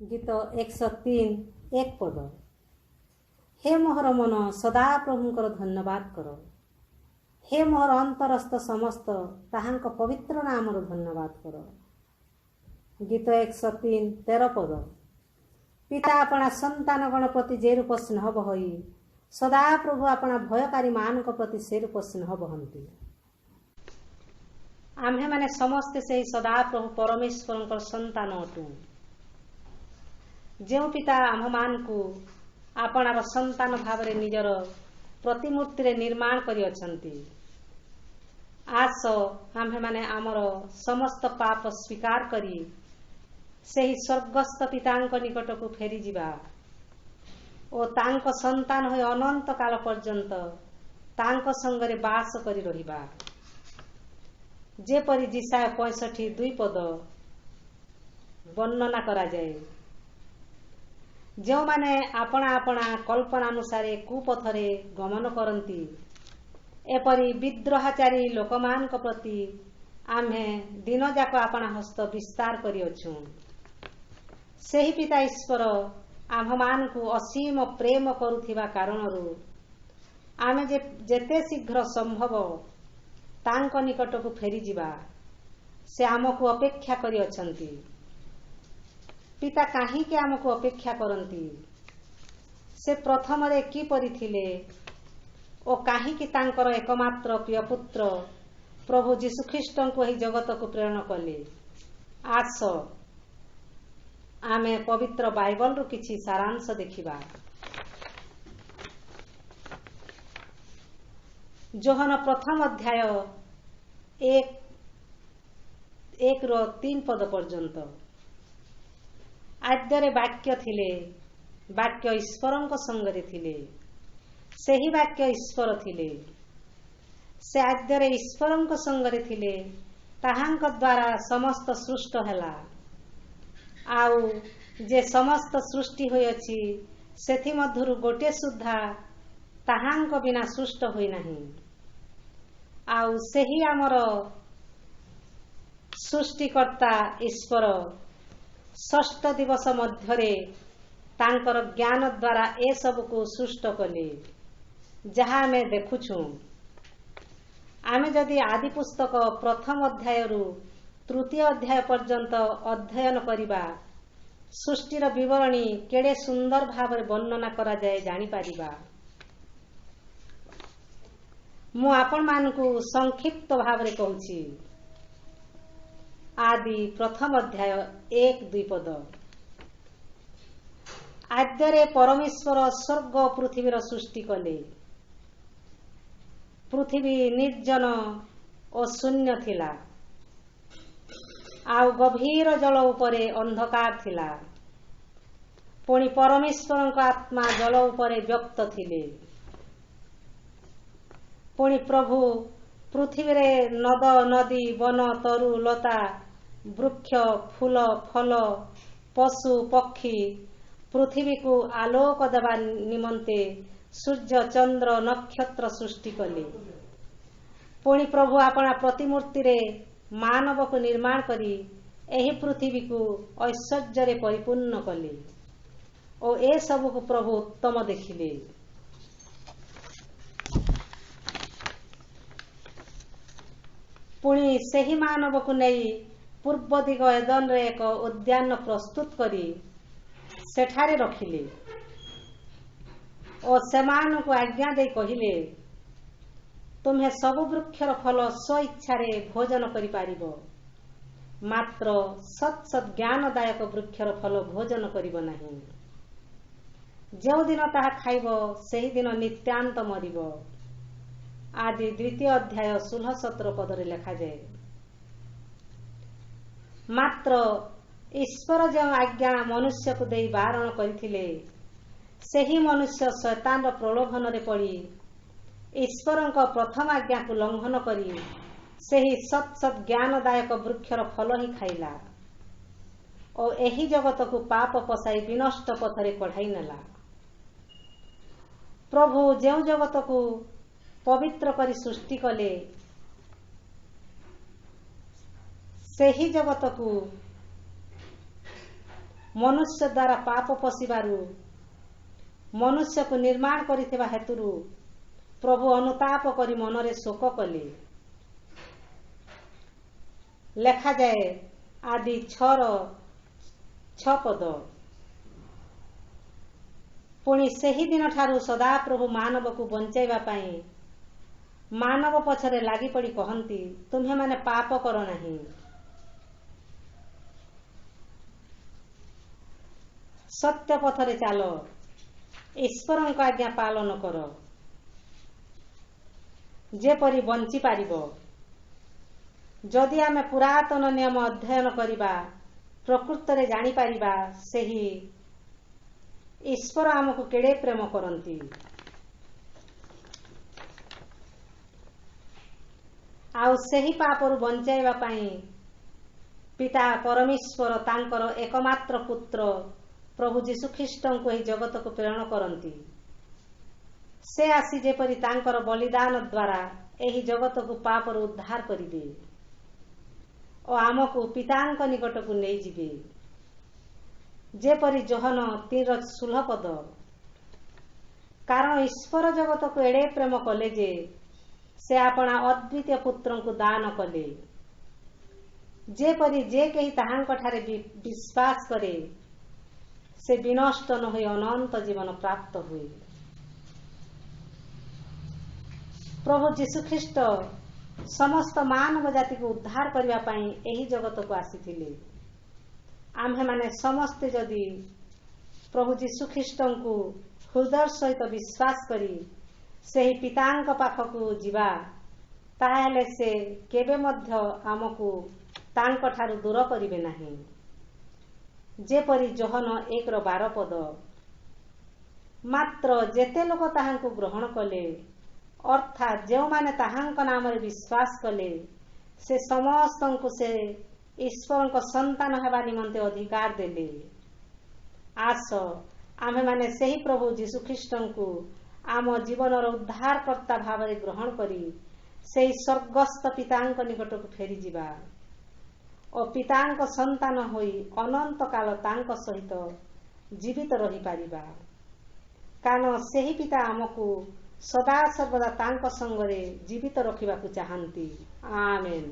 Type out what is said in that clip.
गीत 103 एक पद। हे मोहर मन सदा प्रभुंकर धन्यवाद कर। हे मोहर अंतरस्थ समस्त ताहांक पवित्र नामर धन्यवाद कर। गीत 103 13 पद। पिता अपना संतान गण प्रति जे रूप स्नेह बहई सदा प्रभु अपना भयकारी मान प्रति से रूप स्नेह बहंती। आम्हे माने समस्ते से सदा प्रभु परमेश्वर संतान अटू। जो पिता आम मान को आपणार संतान भाव निजर प्रतिमूर्ति रे निर्माण करी अछंती। आस आम्हे माने आमर समस्त पाप स्वीकार करी सेही स्वर्गस्थ पितांक निकट को फेरी जिबा ओ तांक संतान होय अनंत काल पर्यंत तांक संगरे बास करी रहिबा। जेपरि जिसाय 65:2 पद वर्णना करा जाए। जो माने अपना अपना कल्पनानुसारे कुपथरे गमन करती एपरी विद्रोहाचारी लोकमान प्रति आम्हे दिन जाक अपना हस्त विस्तार करिअछु। सेही पिता ईश्वर आम मान को असीम प्रेम करुथिबा कारणरू आमे जेते शीघ्र संभव तांक निकट को फेरी जिबा से आमको अपेक्षा करि अछंती। पिता काहीकि आमको अपेक्षा करती से प्रथम रे की परि थिले ओ काहीकि तांकर एकमात्र प्रिय पुत्र प्रभु जीशुख्रीष्ट को ही जगत को प्रेरण कले। आस आमे पवित्र बाइबल रु किछि सारांश देखिबा। जोहन प्रथम अध्याय 1-3 पद पर्यंत। आद्ୟରେ वाक्य थिले, वाक्य ईश्वरଙ୍କ संगरे थिले, सेही वाक्य ईश्वर थिले, से आद्ୟରେ ईश्वरଙ୍କ संगरे थिले, ताहांक द्वारा समस्त सृष्ट हैला। आउ जे समस्त सृष्टि होयछि सेथि मधुरु गोटे सुद्धा ताहांक बिना सृष्ट होई नाही। आउ सेही आमर सृष्टिकर्ता ईश्वर षष्ठ दिवस मध्यरे तांकर ज्ञान द्वारा ए सब को सृष्ट कले जहा आमे देखुछु। आमे जदि आदि पुस्तक प्रथम अध्याय रु तृतीय अध्याय पर्यंत अध्ययन करिबा सृष्टिर विवरणी केड़े सुंदर भाव वर्णना करा जाए जानी पारिबा। मु आपण मानकु संक्षिप्त भाव रे कहूची। आदि प्रथम अध्याय 1-2 पद। आद्ୟରେ परमेश्वर स्वर्ग पृथ्वीर सृष्टि कले। पृथ्वी निर्जन और शून्य थिला। आउ गभीर जल उपरे अंधकार थिला। पुणी परमेश्वर आत्मा जल उपरे व्यक्त थिले। पुणी प्रभु पृथ्वी रे नद नदी वन तरु लता वृक्ष फूल फल पशु पक्षी पृथ्वी को आलोक देवा निमंते सूर्य चंद्र नक्षत्र सृष्टि कले। पुणी प्रभु अपना प्रतिमूर्ति रे मानव को निर्माण करी एही पृथ्वी को ऐश्वर्य रे परिपूर्ण कले ओ ए सब को प्रभु उत्तम देखिले। पुणी सेही मानव को नहीं पूर्व दिग एदन रे एक उद्यान प्रस्तुत करी सेठारे रखिले और सेमान को आज्ञा दे कहिले तुम्हें सब वृक्षर फल स्व इच्छा रे भोजन करि पारिबो मात्र सत सत ज्ञानदायक वृक्षर फल भोजन करिबो नाही। जो दिन ताहा खाइबो सेही दिन नित्यांत मरिबो। आदि द्वितीय अध्याय 16-17 पदरे लिखा जाए। मात्र ईश्वर जो आज्ञा मनुष्य को दे बारण करथिले सेही मनुष्य शैतान प्रलोभन रे पड़ी ईश्वर प्रथम आज्ञा को लंघन करी सेही सत सत ज्ञानदायक वृक्षर फल ही खाइला और एही जगत को पाप पसाई विनष्ट पथरे कढ़ाई नेला। प्रभु जो जगत को पवित्र करी सृष्टि कले सेही जगत को मनुष्य द्वारा पाप पशिबारु मनुष्य को निर्माण करिथिबा हेतुरु प्रभु अनुताप करी मनरे शोक कले। लेखा जाए आदि 6 पद। पुणी सेही दिन ठारू सदा प्रभु मानव को बंचाइबा पाई मानव पछरे लागि पड़ी कहंती, तुम्हे माने पाप करो नहीं। सत्य पथरे चालो, ईश्वर को आज्ञा पालन कर, जेपरी बंची पारिबो। जदि आमे पुरातन नियम अध्ययन करिबा प्रकृत रे जानी पारिबा सेही ईश्वर आमको केड़े प्रेम करंती। आउ सेही पापरु बंचाइबा पाई पिता परमेश्वर तांकर एकमात्र पुत्र प्रभु जीशुख्रीष्ट को ही जगत को प्रेरण करंती। से आसी जेपरी तांकर बलिदान द्वारा एही जगत को पापरु उद्धार करिबे और आमको पितांक निकट को नहीं जिबे। जेपरी जोहन 3:16 पद। कारण ईश्वर जगत को एड़े प्रेम कले जे से अपना अद्वितीय पुत्र को दान कले, जेपरी जे कही ताहांक ठारे विश्वास करे से विनष्ट न होई अनंत जीवन प्राप्त हुए। प्रभु जीशुख्रीष्ट समस्त मानव जाति को उद्धार करने पाई एही जगत को आसीथिले। आम्हे माने समस्ते जदि प्रभु जीशुख्रीष्ट को हृदय सहित विश्वास करी सेही पितांक पाखकु जीवा ताहेले से केबे मध्य आमको तांक ठारू दूर करिवे नाही। जेपरी जोहन 1:12 पद। मात्र जेते लोक ताहांकु ग्रहण कले अर्थात जो माने ताहांक नाम रे विश्वास कले से समस्तंकु से ईश्वर को संतान हेबा निमंते अधिकार देले। आस आमे माने सेही प्रभु जीशुख्रीष्ट को आम जीवन उद्धारकर्ता भाव में ग्रहण करी सेही स्वर्गस्थ पितांक निकट को फेरी जिबा और पितांक संतान होई अनंत काल तांक सहित जीवित रही पारिबा। कारण सेही पिता आमको सदा सर्वदा तांक संगरे जीवित रखिबा को चाहंती। आमेन।